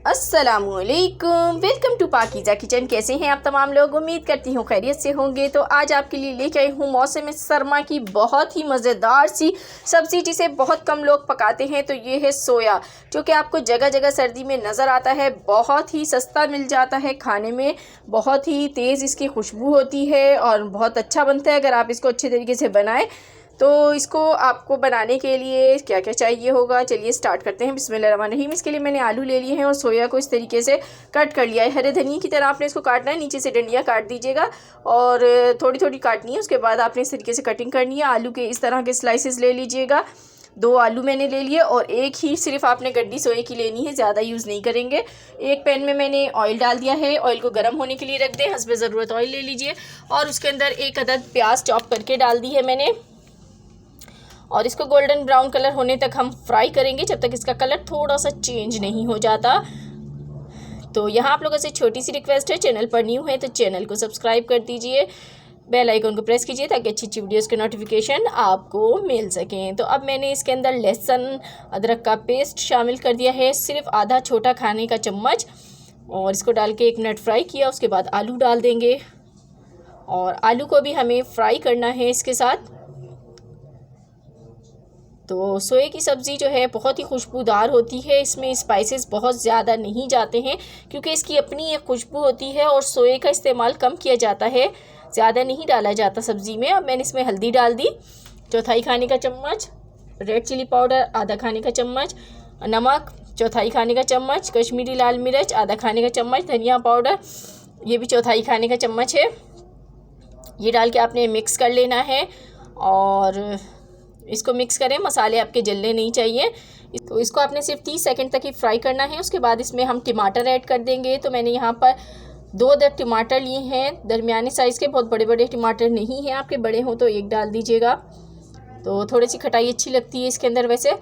अस्सलामुअलैकुम, welcome to Pakeezah kitchen. कैसे हैं आप तमाम लोग? उम्मीद करती हूँ खैरियत से होंगे। तो आज आपके लिए लेके आई हूँ मौसम सरमा की बहुत ही मज़ेदार सी सब्ज़ी जिसे बहुत कम लोग पकाते हैं। तो ये है सोया, जो कि आपको जगह जगह सर्दी में नज़र आता है। बहुत ही सस्ता मिल जाता है, खाने में बहुत ही तेज़ इसकी खुशबू होती है और बहुत अच्छा बनता है अगर आप इसको अच्छे तरीके से बनाएँ। तो इसको आपको बनाने के लिए क्या क्या चाहिए होगा, चलिए स्टार्ट करते हैं। बिस्मिल्लाहिर्रहमानिर्रहीम। इसके लिए मैंने आलू ले लिए हैं और सोया को इस तरीके से कट कर लिया है। हरे धनिया की तरह आपने इसको काटना है, नीचे से डंडियाँ काट दीजिएगा और थोड़ी थोड़ी काटनी है। उसके बाद आपने इस तरीके से कटिंग करनी है। आलू के इस तरह के स्लाइसेस ले लीजिएगा। 2 आलू मैंने ले लिए और एक ही सिर्फ आपने गड्डी सोए की लेनी है, ज़्यादा यूज़ नहीं करेंगे। एक पैन में मैंने ऑयल डाल दिया है, ऑयल को गर्म होने के लिए रख दें। हस्बे ज़रूरत ऑयल ले लीजिए और उसके अंदर एक अदद प्याज चॉप करके डाल दी है मैंने और इसको गोल्डन ब्राउन कलर होने तक हम फ्राई करेंगे, जब तक इसका कलर थोड़ा सा चेंज नहीं हो जाता। तो यहाँ आप लोगों से छोटी सी रिक्वेस्ट है, चैनल पर न्यू है तो चैनल को सब्सक्राइब कर दीजिए, बेल आइकन को प्रेस कीजिए ताकि अच्छी अच्छी वीडियोज़ के नोटिफिकेशन आपको मिल सकें। तो अब मैंने इसके अंदर लहसुन अदरक का पेस्ट शामिल कर दिया है, सिर्फ आधा छोटा खाने का चम्मच, और इसको डाल के 1 मिनट फ्राई किया। उसके बाद आलू डाल देंगे और आलू को भी हमें फ्राई करना है इसके साथ। तो सोए की सब्ज़ी जो है बहुत ही खुशबूदार होती है, इसमें स्पाइसेस बहुत ज़्यादा नहीं जाते हैं क्योंकि इसकी अपनी एक खुशबू होती है और सोए का इस्तेमाल कम किया जाता है, ज़्यादा नहीं डाला जाता सब्ज़ी में। अब मैंने इसमें हल्दी डाल दी 1/4 खाने का चम्मच, रेड चिली पाउडर आधा खाने का चम्मच, नमक 1/4 खाने का चम्मच, कश्मीरी लाल मिर्च आधा खाने का चम्मच, धनिया पाउडर ये भी 1/4 खाने का चम्मच है। ये डाल के आपने मिक्स कर लेना है और इसको मिक्स करें, मसाले आपके जलने नहीं चाहिए। तो इसको आपने सिर्फ 30 सेकंड तक ही फ्राई करना है। उसके बाद इसमें हम टमाटर ऐड कर देंगे। तो मैंने यहाँ पर 2 अदद टमाटर लिए हैं, दरमियाने साइज़ के, बहुत बड़े बड़े टमाटर नहीं हैं। आपके बड़े हों तो 1 डाल दीजिएगा, तो थोड़ी सी खटाई अच्छी लगती है इसके अंदर वैसे।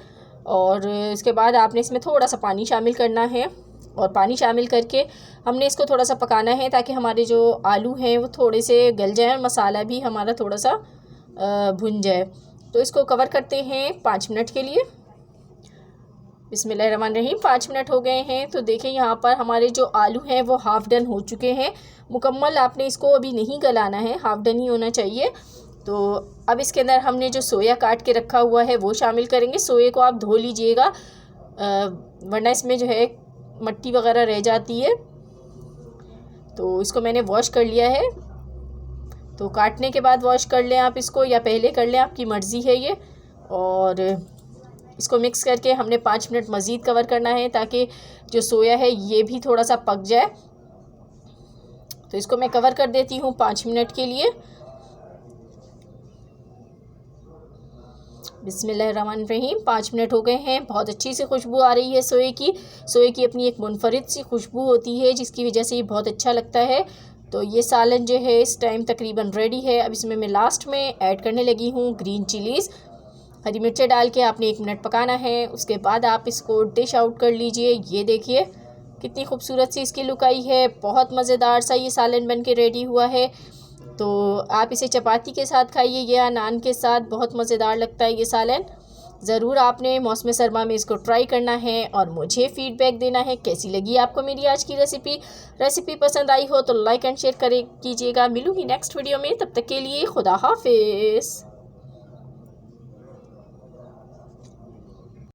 और इसके बाद आपने इसमें थोड़ा सा पानी शामिल करना है और पानी शामिल करके हमने इसको थोड़ा सा पकाना है ताकि हमारे जो आलू हैं वो थोड़े से गल जाएँ और मसाला भी हमारा थोड़ा सा भुन जाए। तो इसको कवर करते हैं 5 मिनट के लिए। बिस्मिल्लाहिर्रहमानिर्रहीम। 5 मिनट हो गए हैं। तो देखें यहाँ पर हमारे जो आलू हैं वो हाफ़ डन हो चुके हैं। मुकम्मल आपने इसको अभी नहीं गलाना है, हाफ़ डन ही होना चाहिए। तो अब इसके अंदर हमने जो सोया काट के रखा हुआ है वो शामिल करेंगे। सोए को आप धो लीजिएगा वरना इसमें जो है मिट्टी वगैरह रह जाती है। तो इसको मैंने वॉश कर लिया है, तो काटने के बाद वॉश कर लें आप इसको या पहले कर लें, आपकी मर्ज़ी है ये। और इसको मिक्स करके हमने 5 मिनट मज़ीद कवर करना है ताकि जो सोया है ये भी थोड़ा सा पक जाए। तो इसको मैं कवर कर देती हूँ 5 मिनट के लिए। बिस्मिल्लाहिर्रहमानिर्रहीम। 5 मिनट हो गए हैं। बहुत अच्छी सी खुशबू आ रही है सोए की। सोए की अपनी एक मुनफरिद सी खुशबू होती है जिसकी वजह से ये बहुत अच्छा लगता है। तो ये सालन जो है इस टाइम तकरीबन रेडी है। अब इसमें मैं लास्ट में ऐड करने लगी हूँ ग्रीन चिलीज़, हरी मिर्चें डाल के आपने 1 मिनट पकाना है। उसके बाद आप इसको डिश आउट कर लीजिए। ये देखिए कितनी खूबसूरत सी इसकी लुक आई है, बहुत मज़ेदार सा ये सालन बन के रेडी हुआ है। तो आप इसे चपाती के साथ खाइए या नान के साथ, बहुत मज़ेदार लगता है ये सालन। ज़रूर आपने मौसम सरमा में इसको ट्राई करना है और मुझे फ़ीडबैक देना है कैसी लगी आपको मेरी आज की रेसिपी पसंद आई हो तो लाइक एंड शेयर कीजिएगा। मिलूँगी नेक्स्ट वीडियो में, तब तक के लिए खुदा हाफिज़।